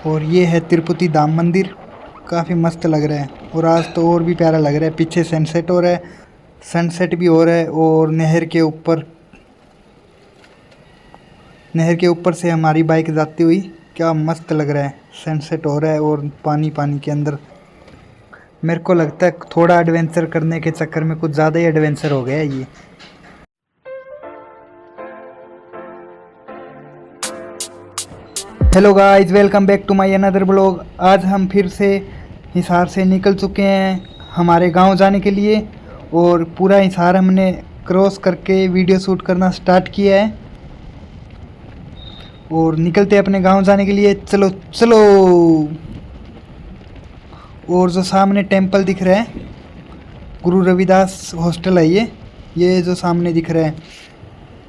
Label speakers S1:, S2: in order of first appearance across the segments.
S1: और ये है तिरुपति धाम मंदिर। काफ़ी मस्त लग रहा है और आज तो और भी प्यारा लग रहा है। पीछे सनसेट हो रहा है, सनसेट भी हो रहा है और नहर के ऊपर से हमारी बाइक जाती हुई क्या मस्त लग रहा है। सनसेट हो रहा है और पानी पानी के अंदर। मेरे को लगता है थोड़ा एडवेंचर करने के चक्कर में कुछ ज़्यादा ही एडवेंचर हो गया है ये। Hello guys, welcome back to my another blog. आज हम फिर से हिसार से निकल चुके हैं हमारे गांव जाने के लिए और पूरा हिसार हमने क्रॉस करके वीडियो शूट करना स्टार्ट किया है और निकलते हैं अपने गांव जाने के लिए। चलो चलो। और जो सामने टेंपल दिख रहा है, गुरु रविदास हॉस्टल है ये जो सामने दिख रहा है,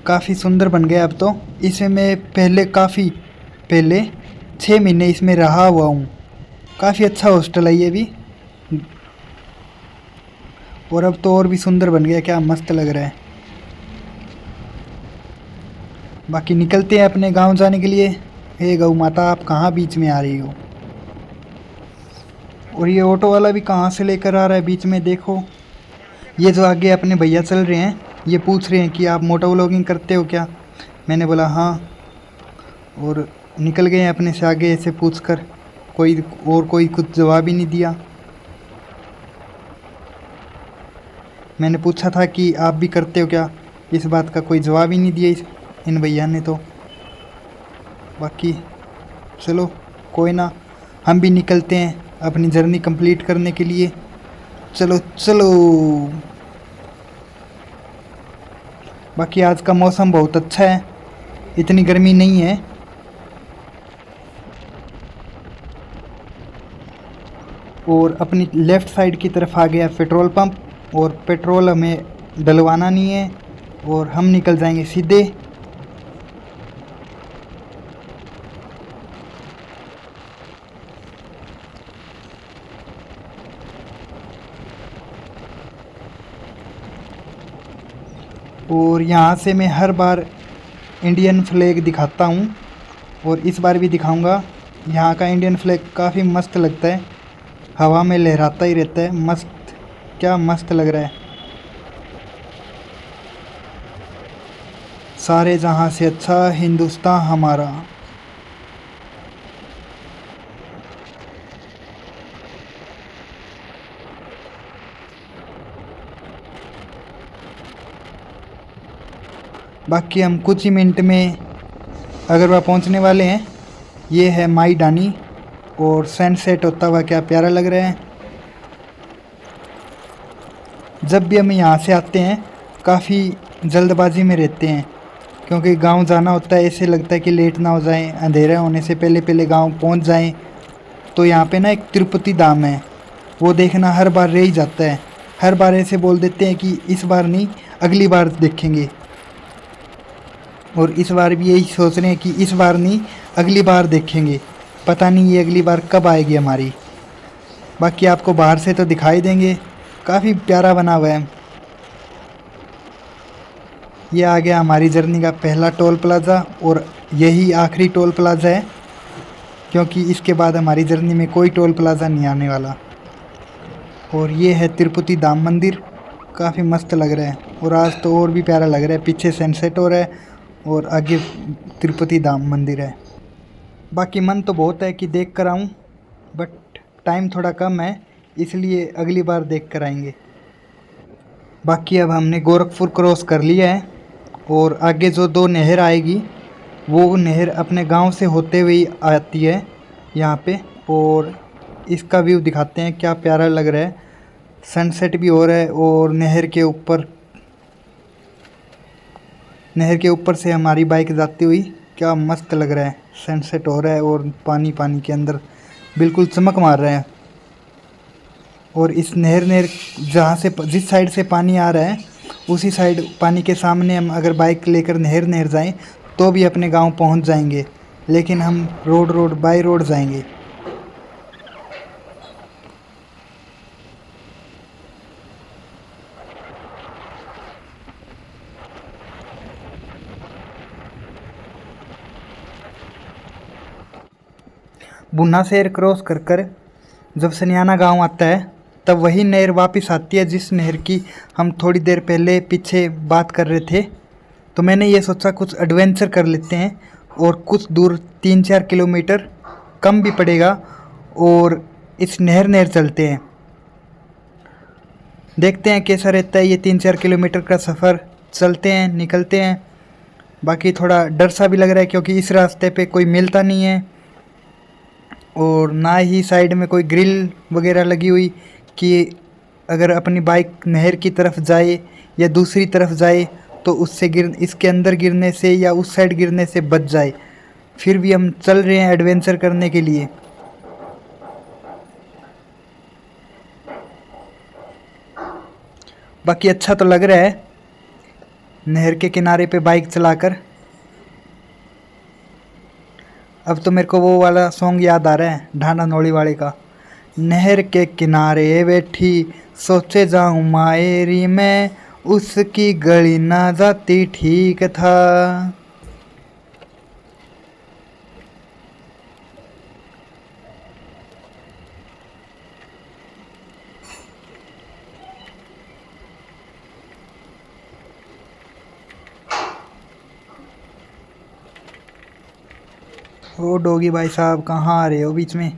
S1: काफ़ी सुंदर बन गया अब तो। इसमें मैं काफ़ी पहले 6 महीने इसमें रहा हुआ हूँ। काफ़ी अच्छा हॉस्टल है ये भी और अब तो और भी सुंदर बन गया। क्या मस्त लग रहा है। बाकी निकलते हैं अपने गांव जाने के लिए। हे गौ माता, आप कहाँ बीच में आ रही हो? और ये ऑटो वाला भी कहाँ से लेकर आ रहा है बीच में, देखो। ये जो आगे अपने भैया चल रहे हैं, ये पूछ रहे हैं कि आप मोटो व्लॉगिंग करते हो क्या? मैंने बोला हाँ, और निकल गए हैं अपने से आगे ऐसे पूछकर। कोई कुछ जवाब ही नहीं दिया। मैंने पूछा था कि आप भी करते हो क्या, इस बात का कोई जवाब ही नहीं दिया इन भैया ने तो। बाकी चलो कोई ना, हम भी निकलते हैं अपनी जर्नी कंप्लीट करने के लिए। चलो चलो। बाकी आज का मौसम बहुत अच्छा है, इतनी गर्मी नहीं है। और अपनी लेफ़्ट साइड की तरफ आ गया पेट्रोल पंप और पेट्रोल हमें डलवाना नहीं है और हम निकल जाएंगे सीधे। और यहाँ से मैं हर बार इंडियन फ्लैग दिखाता हूँ और इस बार भी दिखाऊंगा। यहाँ का इंडियन फ्लैग काफ़ी मस्त लगता है, हवा में लहराता ही रहता है। मस्त, क्या मस्त लग रहा है। सारे जहाँ से अच्छा हिंदुस्तान हमारा। बाकी हम कुछ ही मिनट में अगरवा पहुँचने वाले हैं। ये है माई डानी और सनसेट होता हुआ क्या प्यारा लग रहा है। जब भी हम यहाँ से आते हैं काफ़ी जल्दबाजी में रहते हैं क्योंकि गांव जाना होता है। ऐसे लगता है कि लेट ना हो जाए, अंधेरा होने से पहले पहले गांव पहुँच जाएं। तो यहाँ पे ना एक तिरुपति धाम है, वो देखना हर बार रह ही जाता है। हर बार ऐसे बोल देते हैं कि इस बार नहीं, अगली बार देखेंगे। और इस बार भी यही सोच रहे हैं कि इस बार नहीं, अगली बार देखेंगे। पता नहीं ये अगली बार कब आएगी हमारी। बाकी आपको बाहर से तो दिखाई देंगे, काफ़ी प्यारा बना हुआ है। ये आ गया हमारी जर्नी का पहला टोल प्लाज़ा और यही आखिरी टोल प्लाज़ा है क्योंकि इसके बाद हमारी जर्नी में कोई टोल प्लाज़ा नहीं आने वाला। और ये है तिरुपति धाम मंदिर। काफ़ी मस्त लग रहा है और आज तो और भी प्यारा लग रहा है। पीछे सनसेट हो रहा है और आगे तिरुपति धाम मंदिर है। बाकी मन तो बहुत है कि देख कर आऊँ, बट टाइम थोड़ा कम है, इसलिए अगली बार देख कर आएंगे। बाकी अब हमने गोरखपुर क्रॉस कर लिया है और आगे जो 2 नहर आएगी वो नहर अपने गांव से होते हुए आती है यहाँ पे। और इसका व्यू दिखाते हैं, क्या प्यारा लग रहा है। सनसेट भी हो रहा है और नहर के ऊपर से हमारी बाइक जाती हुई क्या मस्त लग रहा है। सनसेट हो रहा है और पानी पानी के अंदर बिल्कुल चमक मार रहा है। और इस नहर जहाँ से जिस साइड से पानी आ रहा है उसी साइड पानी के सामने हम अगर बाइक लेकर नहर जाएं तो भी अपने गांव पहुंच जाएंगे, लेकिन हम बाय रोड जाएंगे। बुन्ना शहर क्रॉस कर कर जब सनियाना गांव आता है तब वही नहर वापस आती है जिस नहर की हम थोड़ी देर पहले पीछे बात कर रहे थे। तो मैंने ये सोचा कुछ एडवेंचर कर लेते हैं और कुछ दूर 3-4 किलोमीटर कम भी पड़ेगा और इस नहर चलते हैं, देखते हैं कैसा रहता है ये 3-4 किलोमीटर का सफ़र। चलते हैं, निकलते हैं। बाकी थोड़ा डर सा भी लग रहा है क्योंकि इस रास्ते पे कोई मिलता नहीं है और ना ही साइड में कोई ग्रिल वगैरह लगी हुई कि अगर अपनी बाइक नहर की तरफ जाए या दूसरी तरफ जाए तो उससे इसके अंदर गिरने से या उस साइड गिरने से बच जाए। फिर भी हम चल रहे हैं एडवेंचर करने के लिए। बाकी अच्छा तो लग रहा है नहर के किनारे पे बाइक चलाकर। अब तो मेरे को वो वाला सॉन्ग याद आ रहा है ढांडा नोली वाले का। नहर के किनारे बैठी सोचे जाऊं मायरी मैं, उसकी गली ना जाती ठीक था। ओ डोगी भाई साहब कहाँ आ रहे हो बीच में?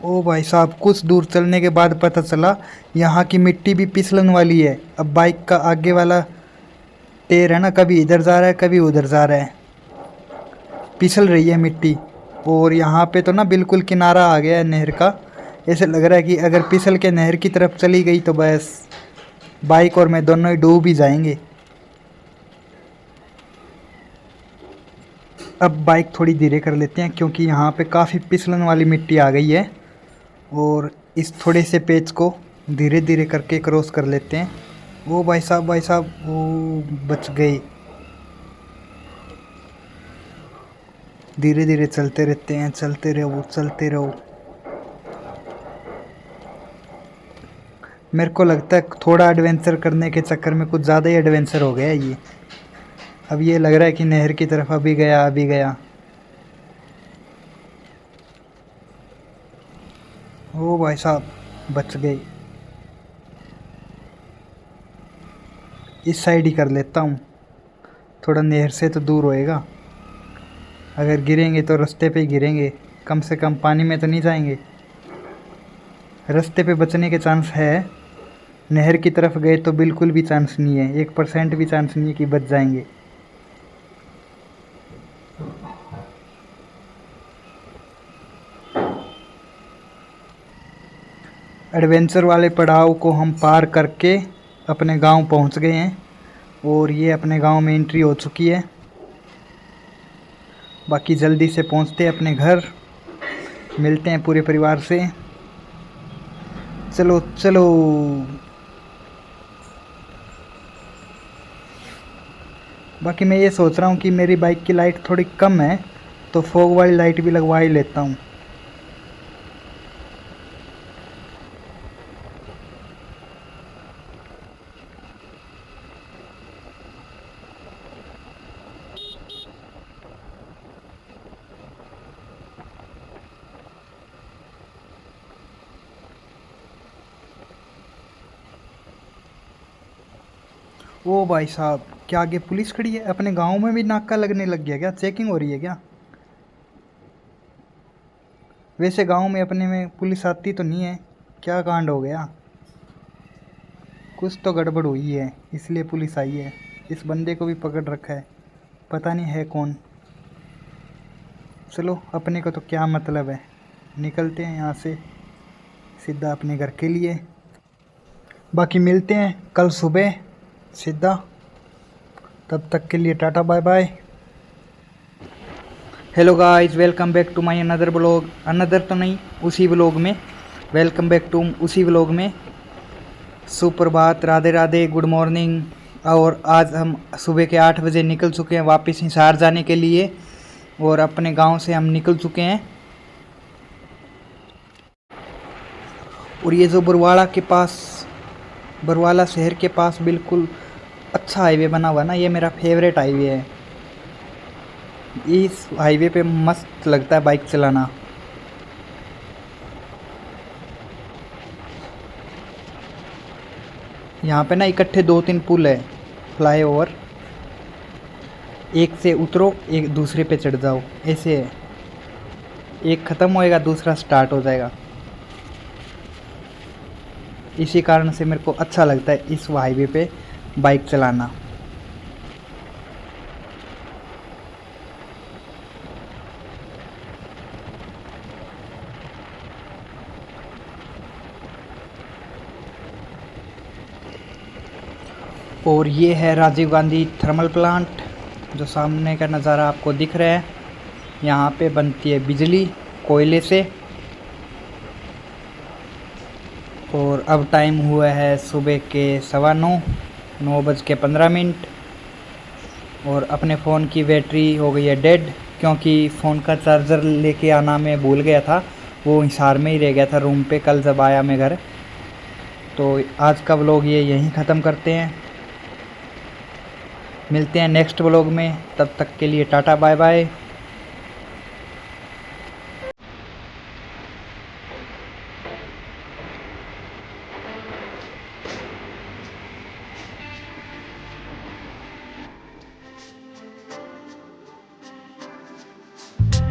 S1: ओ भाई साहब कुछ दूर चलने के बाद पता चला यहाँ की मिट्टी भी फिसलन वाली है। अब बाइक का आगे वाला टायर है ना, कभी इधर जा रहा है कभी उधर जा रहा है, फिसल रही है मिट्टी। और यहाँ पे तो ना बिल्कुल किनारा आ गया है नहर का। ऐसे लग रहा है कि अगर फिसल के नहर की तरफ चली गई तो बस बाइक और मैं दोनों ही डूब ही जाएंगे। अब बाइक थोड़ी धीरे कर लेते हैं क्योंकि यहाँ पे काफ़ी फिसलन वाली मिट्टी आ गई है और इस थोड़े से पेच को धीरे धीरे करके क्रॉस कर लेते हैं। वो भाई साहब वो बच गए। धीरे धीरे चलते रहते हैं, चलते रहो। मेरे को लगता है थोड़ा एडवेंचर करने के चक्कर में कुछ ज़्यादा ही एडवेंचर हो गया है ये। अब ये लग रहा है कि नहर की तरफ अभी गया। ओ भाई साहब बच गए। इस साइड ही कर लेता हूँ, थोड़ा नहर से तो दूर होएगा। अगर गिरेंगे तो रास्ते पे ही गिरेंगे, कम से कम पानी में तो नहीं जाएंगे। रास्ते पे बचने के चांस है, नहर की तरफ गए तो बिल्कुल भी चांस नहीं है, 1% भी चांस नहीं है कि बच जाएंगे। एडवेंचर वाले पड़ाव को हम पार करके अपने गांव पहुंच गए हैं और ये अपने गांव में एंट्री हो चुकी है। बाकी जल्दी से पहुंचते हैं अपने घर, मिलते हैं पूरे परिवार से। चलो। बाकी मैं ये सोच रहा हूँ कि मेरी बाइक की लाइट थोड़ी कम है तो फॉग वाली लाइट भी लगवा ही लेता हूँ। ओ भाई साहब क्या आगे पुलिस खड़ी है? अपने गांव में भी नाका लगने लग गया क्या? चेकिंग हो रही है क्या? वैसे गांव में अपने में पुलिस आती तो नहीं है, क्या कांड हो गया? कुछ तो गड़बड़ हुई है इसलिए पुलिस आई है। इस बंदे को भी पकड़ रखा है, पता नहीं है कौन। चलो अपने को तो क्या मतलब है, निकलते हैं यहाँ से सीधा अपने घर के लिए। बाकी मिलते हैं कल सुबह सीधा, तब तक के लिए tata bye bye. Hello guys, welcome back to my another blog. Another तो नहीं, उसी ब्लॉग में वेलकम बैक टू उसी ब्लॉग में। सुप्रभात, राधे राधे, गुड मॉर्निंग। और आज हम सुबह के 8 बजे निकल चुके हैं वापस हिसार जाने के लिए और अपने गांव से हम निकल चुके हैं। और ये जो बरवाला शहर के पास बिल्कुल अच्छा हाईवे बना हुआ ना, ये मेरा फेवरेट हाईवे है। इस हाईवे पे मस्त लगता है बाइक चलाना। यहाँ पे ना इकट्ठे 2-3 पुल है, फ्लाईओवर। एक से उतरो, एक दूसरे पे चढ़ जाओ, ऐसे है। एक ख़त्म होएगा, दूसरा स्टार्ट हो जाएगा। इसी कारण से मेरे को अच्छा लगता है इस हाईवे पे बाइक चलाना। और ये है राजीव गांधी थर्मल प्लांट, जो सामने का नज़ारा आपको दिख रहा है। यहाँ पे बनती है बिजली कोयले से। और अब टाइम हुआ है सुबह के 9:15। और अपने फ़ोन की बैटरी हो गई है डेड, क्योंकि फ़ोन का चार्जर लेके आना मैं भूल गया था। वो हिसार में ही रह गया था रूम पे कल जब आया मैं घर। तो आज का व्लॉग ये यहीं ख़त्म करते हैं। मिलते हैं नेक्स्ट व्लॉग में, तब तक के लिए टाटा बाय बाय।